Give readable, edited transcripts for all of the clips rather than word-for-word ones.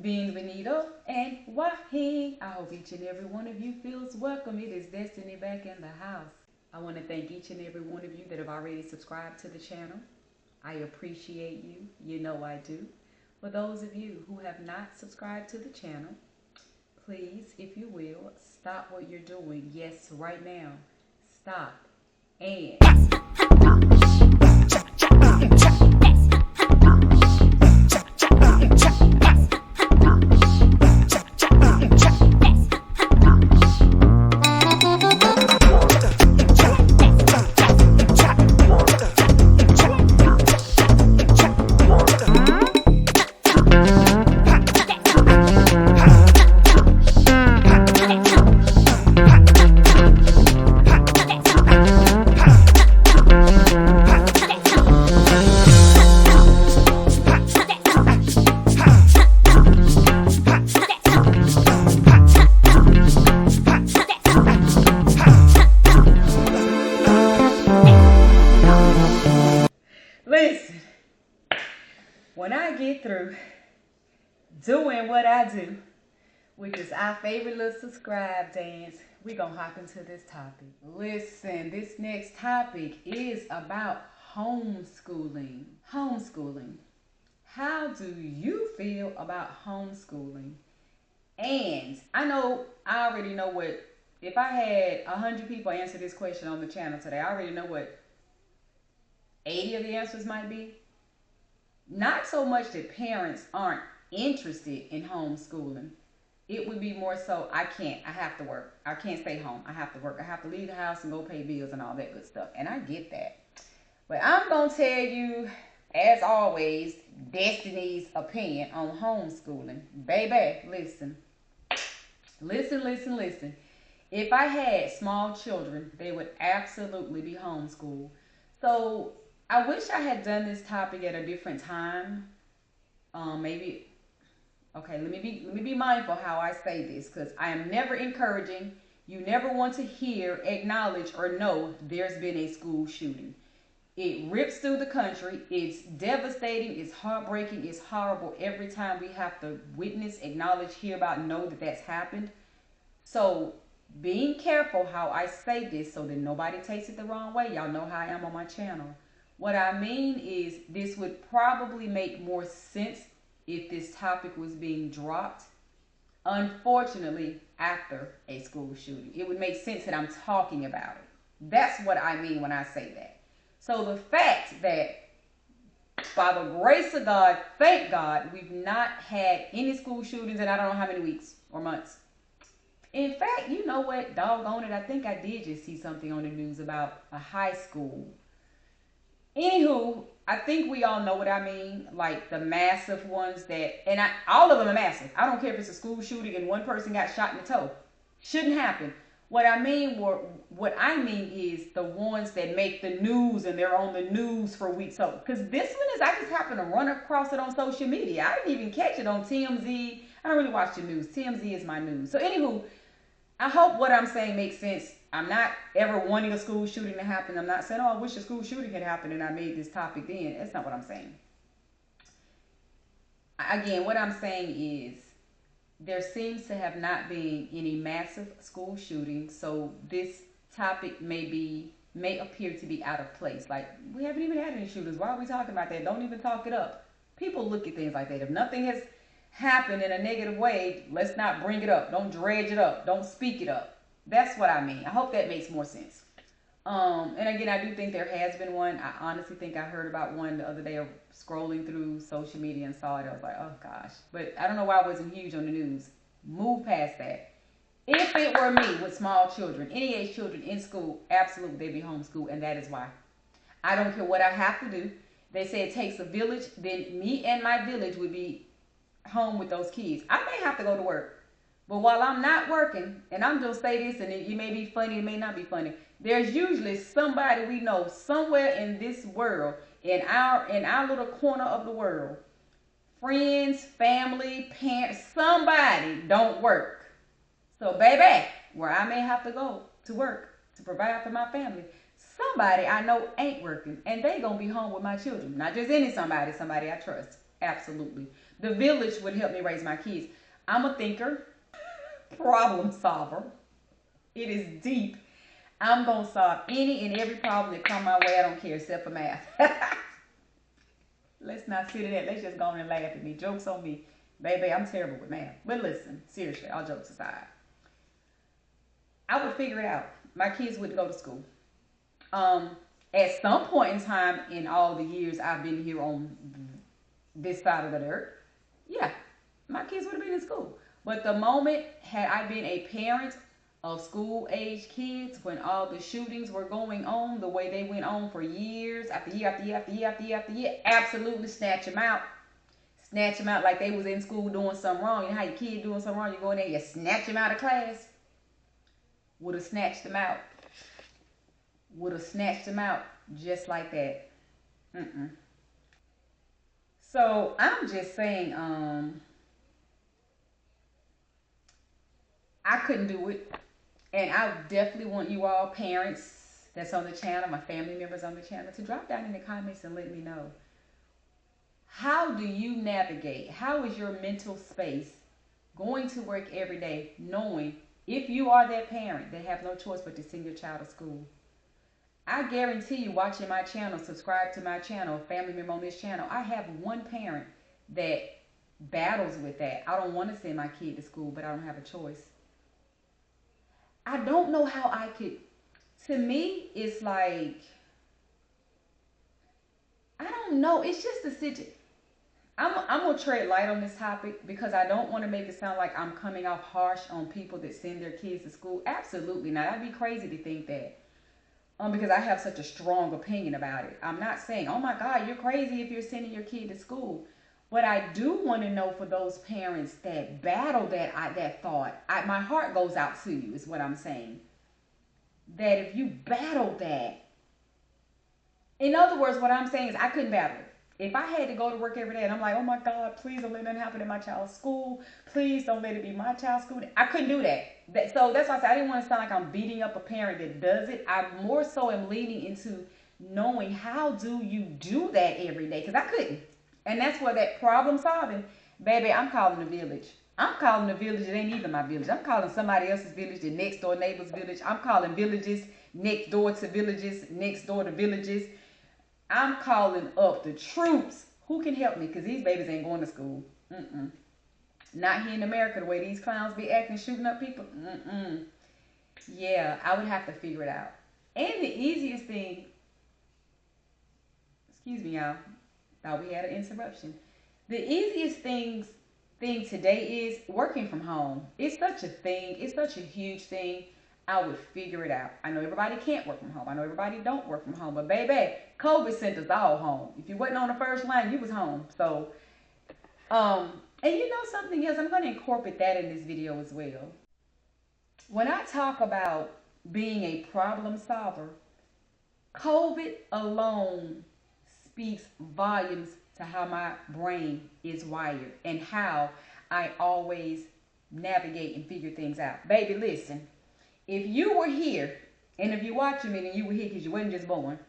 Bienvenido and Wahing. I hope each and every one of you feels welcome. It is Destiny back in the house. I want to thank each and every one of you that have already subscribed to the channel. I appreciate you. You know I do. For those of you who have not subscribed to the channel, please, if you will, stop what you're doing. Yes, right now. Stop. And listen, when I get through doing what I do, which is our favorite little subscribe dance, we're going to hop into this topic. Listen, this next topic is about homeschooling. Homeschooling. How do you feel about homeschooling? And I already know what, if I had 100 people answer this question on the channel today, I already know what 80 of the answers might be. Not so much that parents aren't interested in homeschooling. It would be more so, I have to work. I can't stay home. I have to work. I have to leave the house and go pay bills and all that good stuff. And I get that. But I'm going to tell you, as always, Destiny's opinion on homeschooling. Baby, listen. Listen. If I had small children, they would absolutely be homeschooled. So I wish I had done this topic at a different time. Maybe, okay, let me be mindful how I say this, because I am never encouraging. You never want to hear, acknowledge, or know there's been a school shooting. It rips through the country. It's devastating. It's heartbreaking. It's horrible every time we have to witness, acknowledge, hear about, know that that's happened. So being careful how I say this so that nobody takes it the wrong way. Y'all know how I am on my channel. What I mean is, this would probably make more sense if this topic was being dropped, unfortunately, after a school shooting. It would make sense that I'm talking about it. That's what I mean when I say that. So the fact that, by the grace of God, thank God, we've not had any school shootings in I don't know how many weeks or months. In fact, you know what? Doggone it. I think I did just see something on the news about a high school. Anywho, I think we all know what I mean. Like the massive ones all of them are massive. I don't care if it's a school shooting and one person got shot in the toe. Shouldn't happen. What I mean is the ones that make the news and they're on the news for weeks. So, because this one is, I just happened to run across it on social media. I didn't even catch it on TMZ. I don't really watch the news. TMZ is my news. So anywho, I hope what I'm saying makes sense. I'm not ever wanting a school shooting to happen. I'm not saying, oh, I wish a school shooting had happened and I made this topic then. That's not what I'm saying. Again, what I'm saying is, there seems to have not been any massive school shootings, so this topic may appear to be out of place. Like, we haven't even had any shooters. Why are we talking about that? Don't even talk it up. People look at things like that. If nothing has happened in a negative way, let's not bring it up. Don't dredge it up. Don't speak it up. That's what I mean. I hope that makes more sense. And again, I do think there has been one. I honestly think I heard about one the other day of scrolling through social media and saw it. I was like, oh gosh. But I don't know why it wasn't huge on the news. Move past that. If it were me with small children, any age children in school, absolutely they'd be homeschooled, and that is why. I don't care what I have to do. They say it takes a village, then me and my village would be home with those kids. I may have to go to work. But while I'm not working, and I'm going to say this, and it may be funny, it may not be funny, there's usually somebody we know somewhere in this world, in our little corner of the world, friends, family, parents, somebody don't work. So baby, where I may have to go to work to provide for my family, somebody I know ain't working, and they going to be home with my children. Not just any somebody I trust. Absolutely. The village would help me raise my kids. I'm a thinker, problem solver. It is deep. I'm going to solve any and every problem that come my way. I don't care, except for math. Let's not sit in that. Let's just go on and laugh at me. Joke's on me. Baby, I'm terrible with math. But listen, seriously, all jokes aside, I would figure it out. My kids wouldn't go to school. At some point in time in all the years I've been here on this side of the dirt, yeah, my kids would have been in school. But the moment had I been a parent of school age kids, when all the shootings were going on the way they went on for years after year after year after year after year after year, absolutely snatch them out. Snatch them out like they was in school doing something wrong. You know how your kid doing something wrong, you go in there, you snatch them out of class. Would have snatched them out. Would have snatched them out just like that. So I'm just saying, I couldn't do it. And I definitely want you all, parents that's on the channel, my family members on the channel, to drop down in the comments and let me know. How do you navigate? How is your mental space going to work every day, knowing if you are that parent that have no choice but to send your child to school? I guarantee you, watching my channel, subscribe to my channel, family member on this channel, I have one parent that battles with that. I don't want to send my kid to school, but I don't have a choice. I don't know how I could. To me, it's like, I don't know. It's just a situation. I'm going to tread light on this topic because I don't want to make it sound like I'm coming off harsh on people that send their kids to school. Absolutely not. I'd be crazy to think that. Because I have such a strong opinion about it. I'm not saying, oh my God, you're crazy if you're sending your kid to school. But I do want to know, for those parents that battle that thought, my heart goes out to you, is what I'm saying. That if you battle that, in other words, what I'm saying is I couldn't battle it. If I had to go to work every day and I'm like, oh my God, please don't let that happen in my child's school. Please don't let it be my child's school. I couldn't do that. So that's why I said I didn't want to sound like I'm beating up a parent that does it. I more so am leaning into knowing, how do you do that every day? Because I couldn't. And that's where that problem solving, baby, I'm calling the village. I'm calling the village. It ain't even my village. I'm calling somebody else's village, the next door neighbor's village. I'm calling villages next door to villages, next door to villages. I'm calling up the troops. Who can help me? Because these babies ain't going to school. Not here in America, the way these clowns be acting, shooting up people. Yeah, I would have to figure it out. And the easiest thing, excuse me, y'all. Thought we had an interruption. The easiest thing today is working from home. It's such a thing. It's such a huge thing. I would figure it out. I know everybody can't work from home. I know everybody don't work from home. But baby, COVID sent us all home. If you wasn't on the first line, you was home. So, and you know something else? I'm going to incorporate that in this video as well. When I talk about being a problem solver, COVID alone speaks volumes to how my brain is wired and how I always navigate and figure things out. Baby, listen. If you were here, and if you're watching me and you were here because you wasn't just born,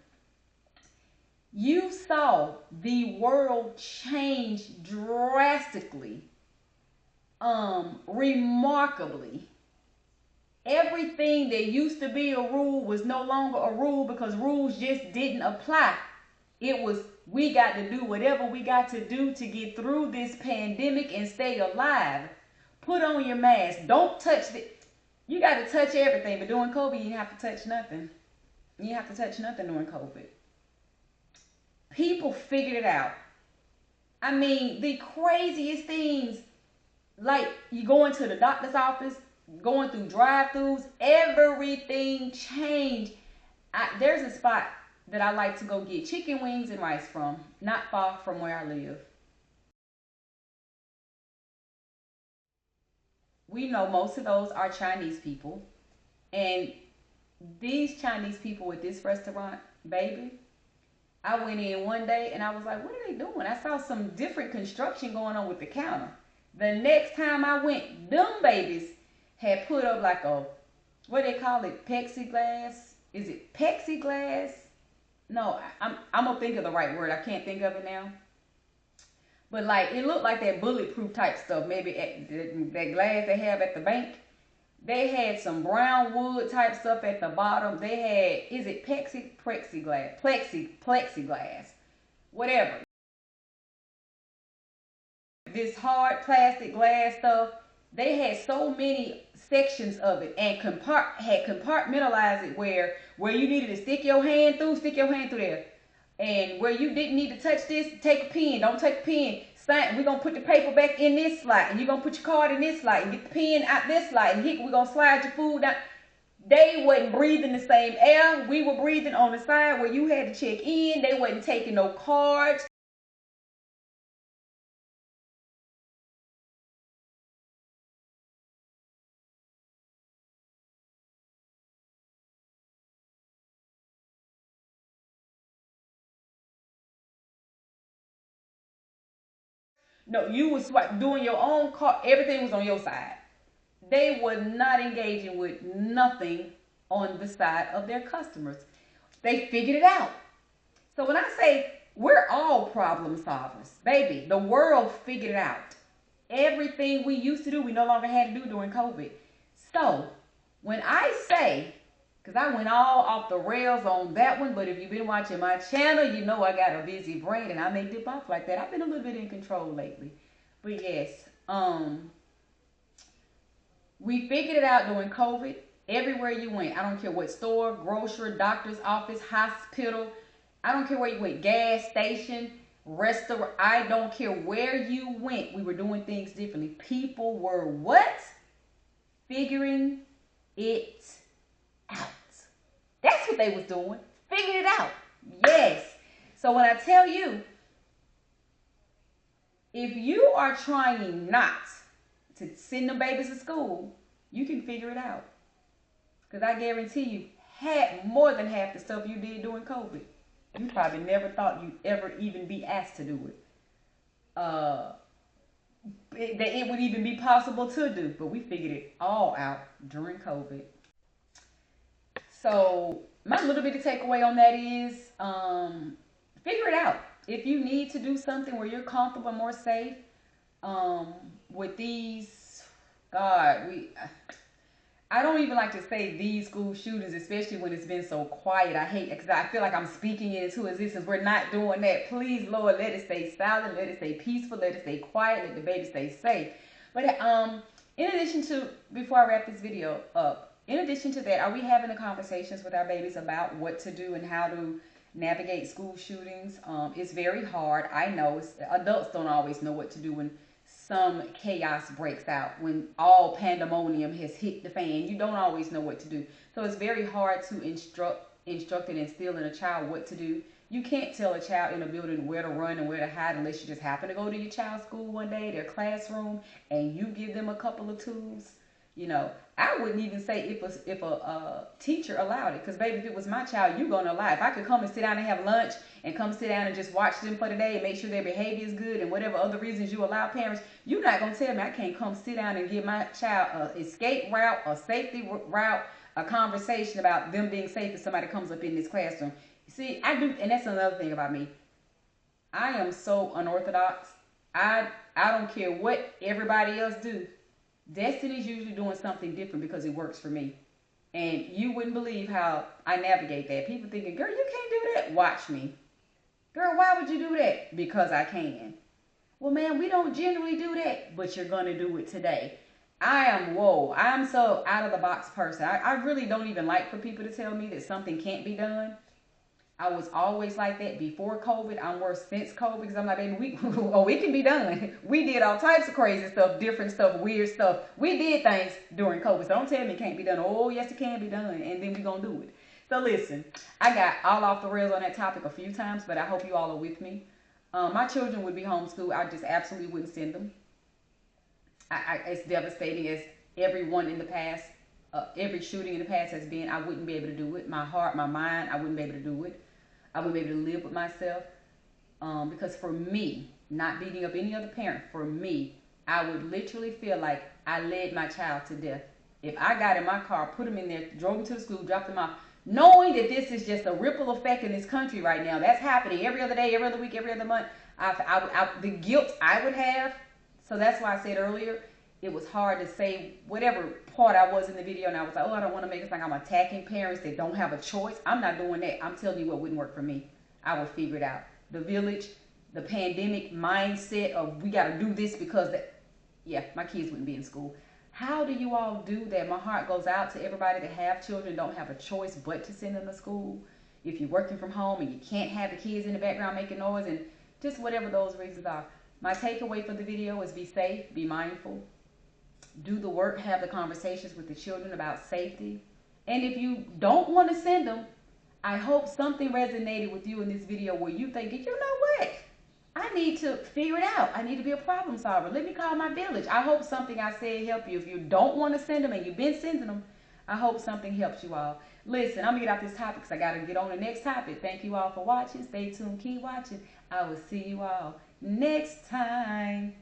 you saw the world change drastically, remarkably. Everything that used to be a rule was no longer a rule because rules just didn't apply. It was, we got to do whatever we got to do to get through this pandemic and stay alive. Put on your mask. Don't touch the... You got to touch everything, but during COVID, you didn't have to touch nothing. You didn't have to touch nothing during COVID. People figured it out. I mean, the craziest things, like you going to the doctor's office, going through drive-thrus, everything changed. There's a spot that I like to go get chicken wings and rice from, not far from where I live. We know most of those are Chinese people. And these Chinese people at this restaurant, baby, I went in one day and I was like, what are they doing? I saw some different construction going on with the counter. The next time I went, them babies had put up like a, what they call it, plexiglass? Is it plexiglass? No, I'm going to think of the right word. I can't think of it now. But like it looked like that bulletproof type stuff. Maybe that glass they have at the bank. They had some brown wood type stuff at the bottom. They had, is it plexiglass, whatever. This hard plastic glass stuff. They had so many sections of it and had compartmentalized it where you needed to stick your hand through there. And where you didn't need to touch this, take a pen. Don't take a pen. We're going to put the paper back in this slot. And you're going to put your card in this slot. And get the pen out this slot. And we're going to slide your food down. They wasn't breathing the same air. We were breathing on the side where you had to check in. They wasn't taking no cards. No, you was doing your own car. Everything was on your side. They were not engaging with nothing on the side of their customers. They figured it out. So when I say we're all problem solvers, baby, the world figured it out. Everything we used to do, we no longer had to do during COVID. So when I say, because I went all off the rails on that one, but if you've been watching my channel, you know I got a busy brain and I may dip off like that. I've been a little bit in control lately. But yes, we figured it out during COVID. Everywhere you went, I don't care what store, grocery, doctor's office, hospital, I don't care where you went, gas station, restaurant, I don't care where you went, we were doing things differently. People were what? Figuring it out. That's what they was doing. Figuring it out. Yes. So when I tell you, if you are trying not to send the babies to school, you can figure it out. Because I guarantee you, more than half the stuff you did during COVID, you probably never thought you'd ever even be asked to do it. That it would even be possible to do. But we figured it all out during COVID. So my little bit of takeaway on that is figure it out. If you need to do something where you're comfortable and more safe with these, I don't even like to say these school shootings, especially when it's been so quiet. I hate it because I feel like I'm speaking it into existence. We're not doing that. Please, Lord, let it stay silent. Let it stay peaceful. Let it stay quiet. Let the baby stay safe. But in addition to, before I wrap this video up, in addition to that, are we having the conversations with our babies about what to do and how to navigate school shootings? It's very hard. I know adults don't always know what to do when some chaos breaks out, when all pandemonium has hit the fan. You don't always know what to do. So it's very hard to instruct and instill in a child what to do. You can't tell a child in a building where to run and where to hide unless you just happen to go to your child's school one day, their classroom, and you give them a couple of tools. You know, I wouldn't even say if a teacher allowed it. Because, baby, if it was my child, you're going to allow it. If I could come and sit down and have lunch and come sit down and just watch them for the day and make sure their behavior is good and whatever other reasons you allow parents, you're not going to tell me I can't come sit down and give my child an escape route, a safety route, a conversation about them being safe if somebody comes up in this classroom. See, I do, and that's another thing about me. I am so unorthodox. I don't care what everybody else do. Destiny's usually doing something different because it works for me. And you wouldn't believe how I navigate that. People thinking, girl, you can't do that. Watch me. Girl, why would you do that? Because I can. Well, man, we don't generally do that, but you're going to do it today. I'm so out of the box person. I really don't even like for people to tell me that something can't be done. I was always like that before COVID. I'm worse since COVID because I'm like, baby, it can be done. We did all types of crazy stuff, different stuff, weird stuff. We did things during COVID. So don't tell me it can't be done. Oh, yes, it can be done. And then we're going to do it. So listen, I got all off the rails on that topic a few times, but I hope you all are with me. My children would be homeschooled. I just absolutely wouldn't send them. It's devastating as everyone in the past, every shooting in the past has been. I wouldn't be able to do it. My heart, my mind, I wouldn't be able to do it. I wouldn't be able to live with myself because for me, not beating up any other parent, for me, I would literally feel like I led my child to death. If I got in my car, put him in there, drove him to the school, dropped him off, knowing that this is just a ripple effect in this country right now. That's happening every other day, every other week, every other month. The guilt I would have. So that's why I said earlier, it was hard to say whatever part I was in the video, and I was like, oh, I don't want to make it like I'm attacking parents that don't have a choice. I'm not doing that. I'm telling you what wouldn't work for me. I would figure it out. The village, the pandemic mindset of we got to do this because that, yeah, my kids wouldn't be in school. How do you all do that? My heart goes out to everybody that have children, don't have a choice but to send them to school. If you're working from home and you can't have the kids in the background making noise, and just whatever those reasons are. My takeaway for the video is be safe, be mindful, do the work, have the conversations with the children about safety. And if you don't want to send them, I hope something resonated with you in this video where you think, you know what? I need to figure it out. I need to be a problem solver. Let me call my village. I hope something I said helped you. If you don't want to send them and you've been sending them, I hope something helps you all. Listen, I'm going to get off this topic because I got to get on the next topic. Thank you all for watching. Stay tuned. Keep watching. I will see you all next time.